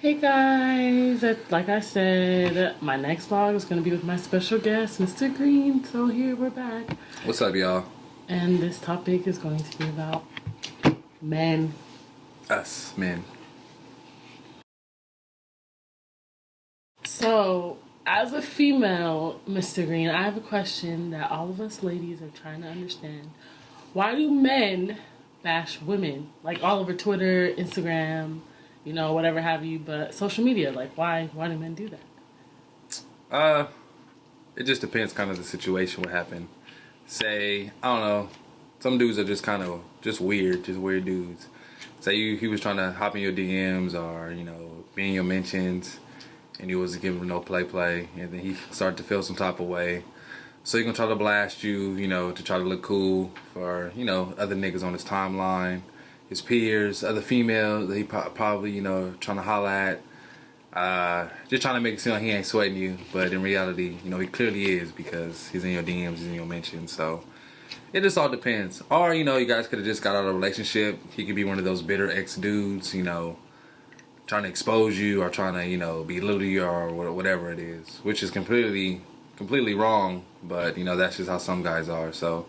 Hey guys, like I said, my next vlog is going to be with my special guest, Mr. Green. So here we're back. What's up, y'all? And this topic is going to be about men. Us, men. So, as a female, Mr. Green, I have a question that all of us ladies are trying to understand. Why do men bash women? Like all over Twitter, Instagram, whatever have you, but social media, like why do men do that? It just depends kind of the situation what happened. Say, I don't know, some dudes are just kind of just weird dudes. Say he was trying to hop in your DMs or, be in your mentions and you wasn't giving him no play and then he started to feel some type of way. So he gonna try to blast you, to try to look cool for, other niggas on his timeline, his peers, other females that he probably, trying to holler at. Just trying to make it seem like he ain't sweating you, but in reality, he clearly is because he's in your DMs, he's in your mentions. So it just all depends. Or you guys could have just got out of a relationship. He could be one of those bitter ex dudes, trying to expose you or trying to belittle you or whatever it is, which is completely wrong. But that's just how some guys are. So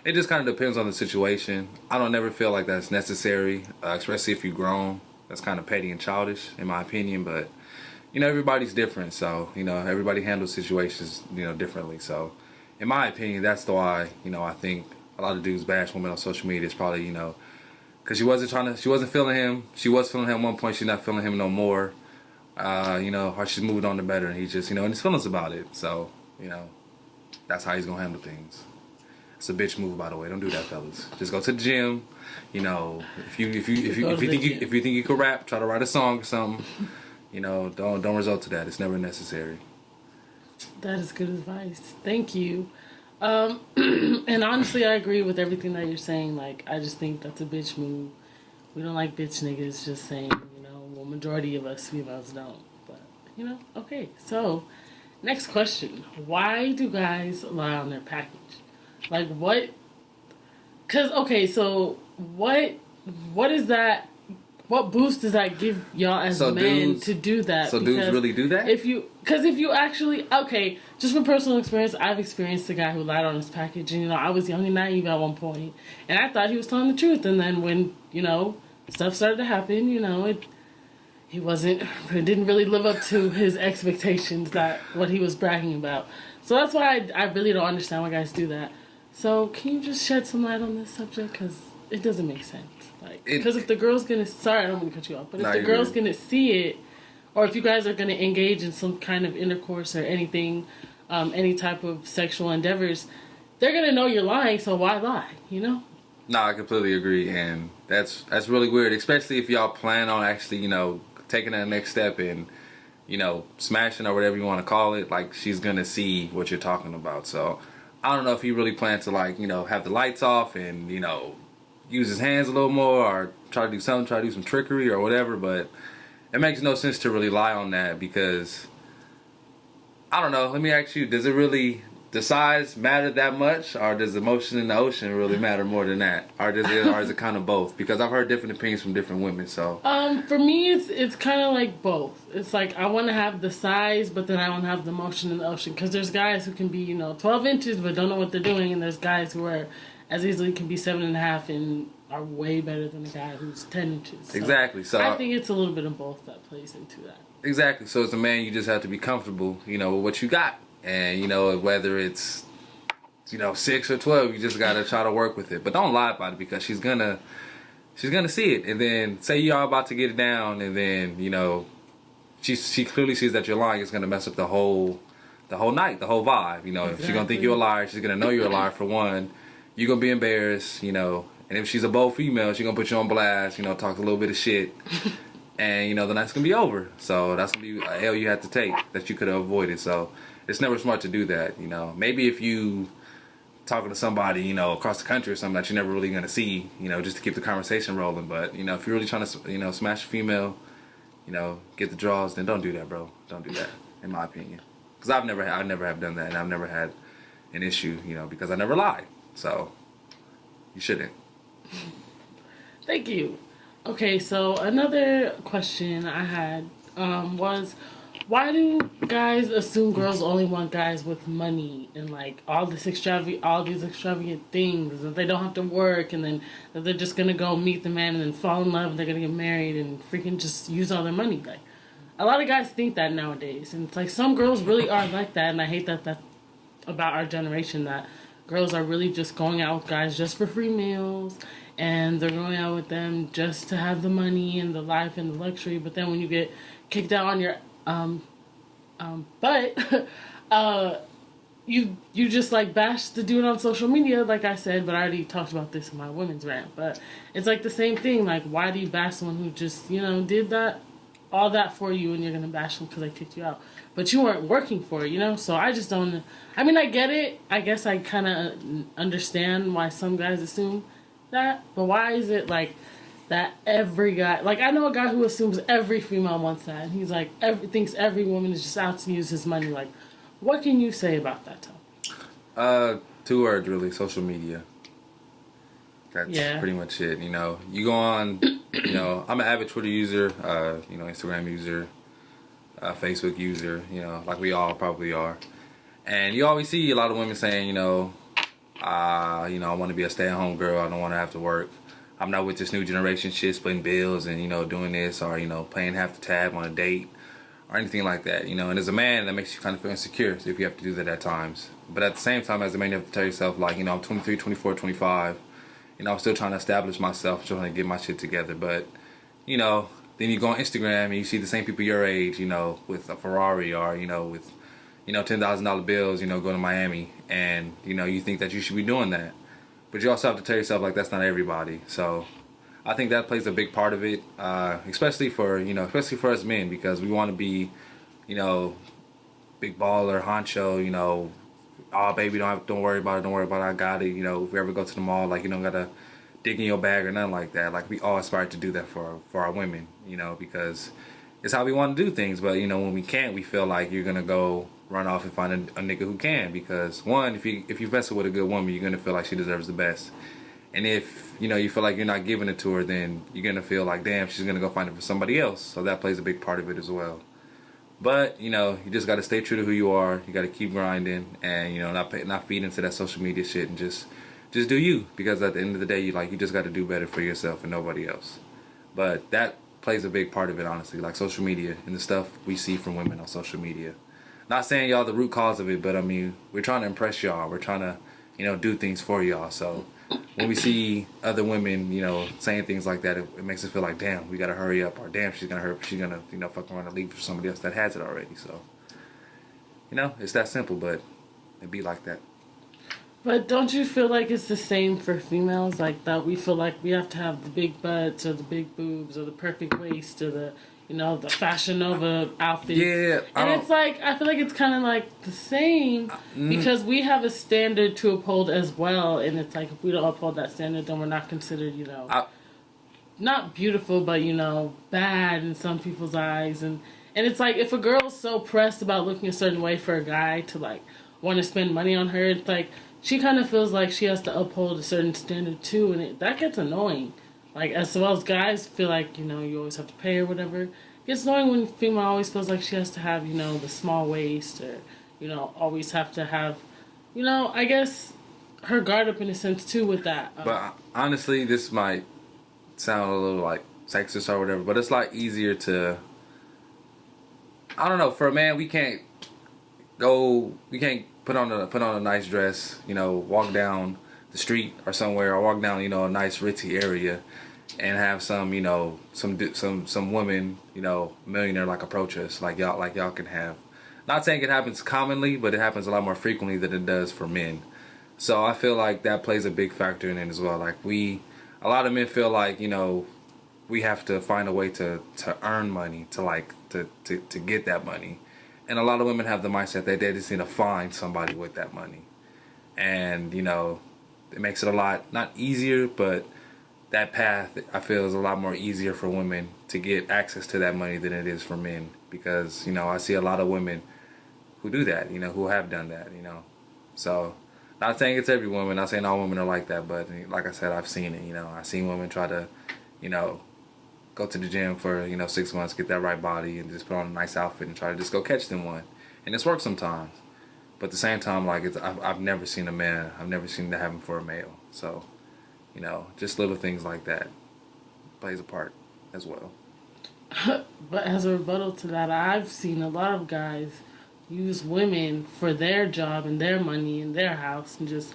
it just kind of depends on the situation. I don't never feel like that's necessary, especially if you're grown. That's kind of petty and childish in my opinion, but everybody's different, so everybody handles situations differently. So in my opinion, that's the why I think a lot of dudes bash women on social media. Is probably because she wasn't feeling him. She was feeling him at one point. She's not feeling him no more. Or she's moved on to better, and he's just in his feelings about it. So that's how he's gonna handle things. It's a bitch move, by the way. Don't do that, fellas. Just go to the gym. If you think you can rap, try to write a song or something. Don't resort to that. It's never necessary. That is good advice. Thank you. And honestly, I agree with everything that you're saying. Like, I just think that's a bitch move. We don't like bitch niggas. Just saying, well, majority of us females don't. But, okay. So, next question. Why do guys lie on their package? Like, what? Because, okay, so what is that? What boost does that give y'all as men to do that? So dudes really do that? If you actually, okay, just from personal experience, I've experienced a guy who lied on his package, and I was young and naive at one point, and I thought he was telling the truth, and then when stuff started to happen, he didn't really live up to his expectations, that what he was bragging about. So that's why I really don't understand why guys do that. So can you just shed some light on this subject, because it doesn't make sense. Because if the girl's gonna, sorry, I don't want to cut you off, but if the girl's gonna see it, or if you guys are gonna engage in some kind of intercourse or anything, any type of sexual endeavors, they're gonna know you're lying. So why lie? No, I completely agree, and that's really weird, especially if y'all plan on actually taking that next step and smashing or whatever you want to call it. Like, she's gonna see what you're talking about. So I don't know if he really planned to have the lights off and use his hands a little more or try to do some trickery or whatever, but it makes no sense to really lie on that because I don't know. Let me ask you, does the size matter that much, or does the motion in the ocean really matter more than that, or is it kind of both? Because I've heard different opinions from different women. So for me, it's kind of like both. It's like I want to have the size, but then I want to have the motion in the ocean, because there's guys who can be 12 inches but don't know what they're doing, and there's guys who are as easily can be 7.5 and are way better than a guy who's 10 inches. So exactly. So I think it's a little bit of both that plays into that. Exactly. So as a man, you just have to be comfortable, with what you got, and whether it's 6 or 12, you just gotta try to work with it. But don't lie about it, because she's gonna see it, and then say y'all about to get it down, and then she clearly sees that you're lying. It's gonna mess up the whole night, the whole vibe. If she's gonna think you're a liar, she's gonna know you're a liar for one. You're gonna be embarrassed, and if she's a bold female, she's gonna put you on blast, talk a little bit of shit, and the night's gonna be over. So that's gonna be a L you have to take that you could have avoided. So it's never smart to do that. Maybe if you talking to somebody across the country or something that you're never really gonna see, just to keep the conversation rolling. But if you're really trying to smash a female, get the draws, then don't do that, bro. Don't do that, in my opinion. Because I never have done that, and I've never had an issue, because I never lie. So you shouldn't. Thank you. Okay, so another question I had was, why do guys assume girls only want guys with money and like all these extravagant things, that they don't have to work, and then that they're just gonna go meet the man and then fall in love and they're gonna get married and freaking just use all their money? Like, a lot of guys think that nowadays, and it's like some girls really are like that, and I hate that about our generation, that girls are really just going out with guys just for free meals, and they're going out with them just to have the money and the life and the luxury. But then when you get kicked out on your butt, you just like bash the dude on social media, like I said, but I already talked about this in my women's rant. But it's like the same thing. Like, why do you bash someone who just did that, all that for you, and you're gonna bash them because they kicked you out, but you weren't working for it? So I just don't. I mean, I get it. I guess I kind of understand why some guys assume that, but why is it like that every guy, like, I know a guy who assumes every female wants that, and he's like, thinks every woman is just out to use his money. Like, what can you say about that, Tom? 2 words really: social media. That's pretty much it. You go on. I'm an avid Twitter user. Instagram user, Facebook user. Like we all probably are. And you always see a lot of women saying, I want to be a stay-at-home girl. I don't want to have to work. I'm not with this new generation shit, splitting bills and doing this, or playing half the tab on a date or anything like that. And as a man, that makes you kind of feel insecure if you have to do that at times. But at the same time, as a man, you have to tell yourself, like, I'm 23, 24, 25. I'm still trying to establish myself, trying to get my shit together. But, then you go on Instagram and you see the same people your age, with a Ferrari, or, with, $10,000 bills, going to Miami. And, you think that you should be doing that. But you also have to tell yourself, like, that's not everybody. So I think that plays a big part of it, especially for us men, because we want to be, big baller, honcho, oh, baby, don't worry about it, I got it. If we ever go to the mall, like, you don't gotta dig in your bag or nothing like that. Like, we all aspire to do that for our women, because it's how we want to do things. But when we can't, we feel like you're gonna go run off and find a nigga who can, because one, if you vessel with a good woman, you're gonna feel like she deserves the best. And if you feel like you're not giving it to her, then you're gonna feel like, damn, she's gonna go find it for somebody else. So that plays a big part of it as well. But, you just got to stay true to who you are. You got to keep grinding and, not feed into that social media shit, and just do you. Because at the end of the day, you just got to do better for yourself and nobody else. But that plays a big part of it, honestly. Like social media and the stuff we see from women on social media. Not saying y'all the root cause of it, but I mean, we're trying to impress y'all. We're trying to, do things for y'all. So when we see other women, saying things like that, it makes us feel like, damn, we gotta hurry up, or damn, she's gonna fuck around and leave for somebody else that has it already. So, it's that simple, but it be like that. But don't you feel like it's the same for females? Like, that we feel like we have to have the big butts or the big boobs or the perfect waist or the the Fashion Nova outfit. Yeah. And it's like, I feel like it's kind of like the same because we have a standard to uphold as well. And it's like, if we don't uphold that standard, then we're not considered, not beautiful, but, bad in some people's eyes. And it's like, if a girl's so pressed about looking a certain way for a guy to, like, want to spend money on her, it's like, she kind of feels like she has to uphold a certain standard too. And that gets annoying. Like, as well as guys feel like, you always have to pay or whatever. It gets annoying when a female always feels like she has to have, the small waist, or, always have to have, I guess, her guard up in a sense too with that. But honestly, this might sound a little like sexist or whatever, but it's like easier to, I don't know, for a man, we can't put on a nice dress, walk down the street or somewhere, or walk down, a nice ritzy area, and have some women, millionaire like approach us like y'all can have. Not saying it happens commonly, but it happens a lot more frequently than it does for men. So I feel like that plays a big factor in it as well. Like, a lot of men feel like, we have to find a way to earn money, to get that money. And a lot of women have the mindset that they just need to find somebody with that money. And, it makes it a lot, not easier, but that path, I feel, is a lot more easier for women to get access to that money than it is for men. Because, I see a lot of women who do that, who have done that, So, not saying it's every woman, not saying all women are like that, but like I said, I've seen it, I've seen women try to, go to the gym for 6 months, get that right body, and just put on a nice outfit and try to just go catch them one. And it's worked sometimes, but at the same time, like I've never seen a man, I've never seen that happen for a male. So, just little things like that plays a part as well. But as a rebuttal to that, I've seen a lot of guys use women for their job and their money in their house and just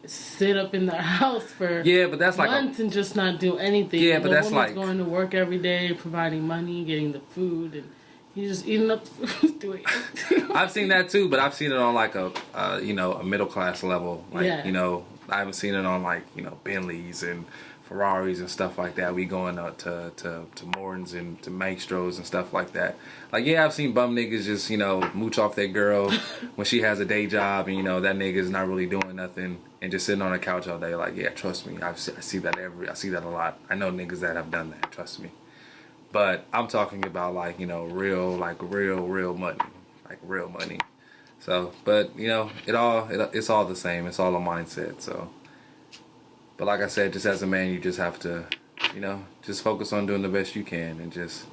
sit up in their house for But that's months and just not do anything. Yeah, and but the that's woman's like going to work every day, providing money, getting the food, and he's just eating up the food, doing everything. I've seen that too, but I've seen it on like a middle class level. Like I haven't seen it on like Bentleys and Ferraris and stuff like that. We going out to Mortons and to Maestros and stuff like that. Like I've seen bum niggas just mooch off that girl when she has a day job and that nigga's not really doing nothing and just sitting on the couch all day. Like trust me, I see that I see that a lot. I know niggas that have done that. Trust me. But I'm talking about like real money, like real money. So, but it's all the same. It's all a mindset. So, but like I said, just as a man, you just have to, just focus on doing the best you can and just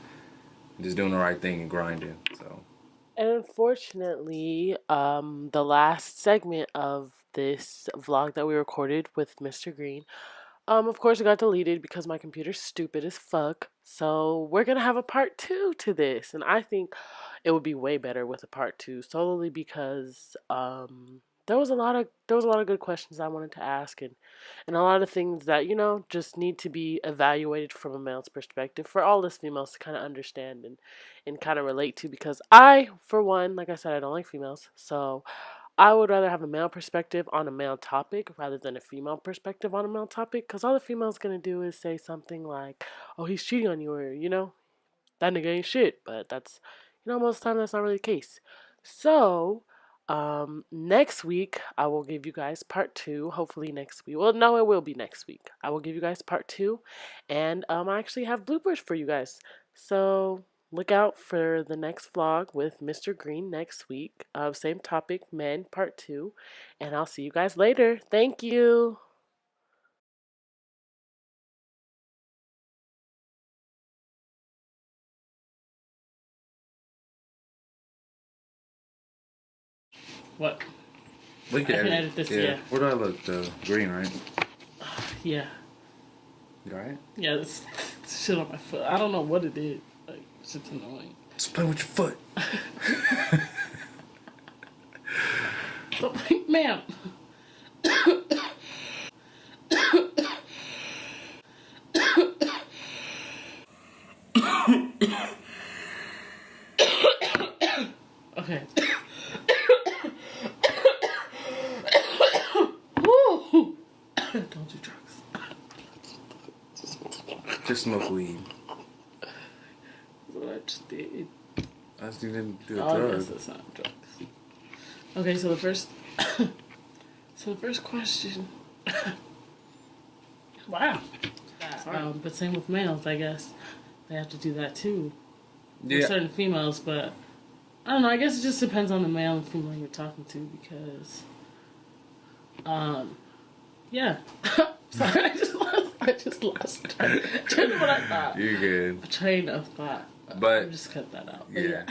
doing the right thing and grinding. So. And unfortunately, the last segment of this vlog that we recorded with Mr. Green, of course it got deleted because my computer's stupid as fuck. So we're gonna have a part 2 to this, and I think it would be way better with a part 2, solely because there was a lot of good questions I wanted to ask, and a lot of things that just need to be evaluated from a male's perspective for all us females to kind of understand and kind of relate to, because I, for one, like I said, I don't like females, so I would rather have a male perspective on a male topic rather than a female perspective on a male topic, because all the female's gonna do is say something like, oh, he's cheating on you, or that nigga ain't shit. But that's, most of the time that's not really the case. So, next week I will give you guys part 2. Hopefully next week. Well, no, it will be next week. I will give you guys part 2, and I actually have bloopers for you guys. So look out for the next vlog with Mr. Green next week. Same topic, men, part 2, and I'll see you guys later. Thank you. What? We can edit this. Yeah. Where do I look? Green, right? Yeah. You alright? Yeah, this shit on my foot. I don't know what it is. Like, it's just annoying. Just play with your foot. Ma'am. Okay. Woo! Don't do drugs. Just smoke weed. That's what I just did. I just didn't do a Oh, drug. yes, that's not drugs. Okay, so the first question. Wow. But same with males, I guess. They have to do that too. Yeah. With certain females, but I don't know. I guess it just depends on the male and female you're talking to, because, yeah. Sorry, I just lost train of what I thought. You're good. A train of thought. But just cut that out. Yeah.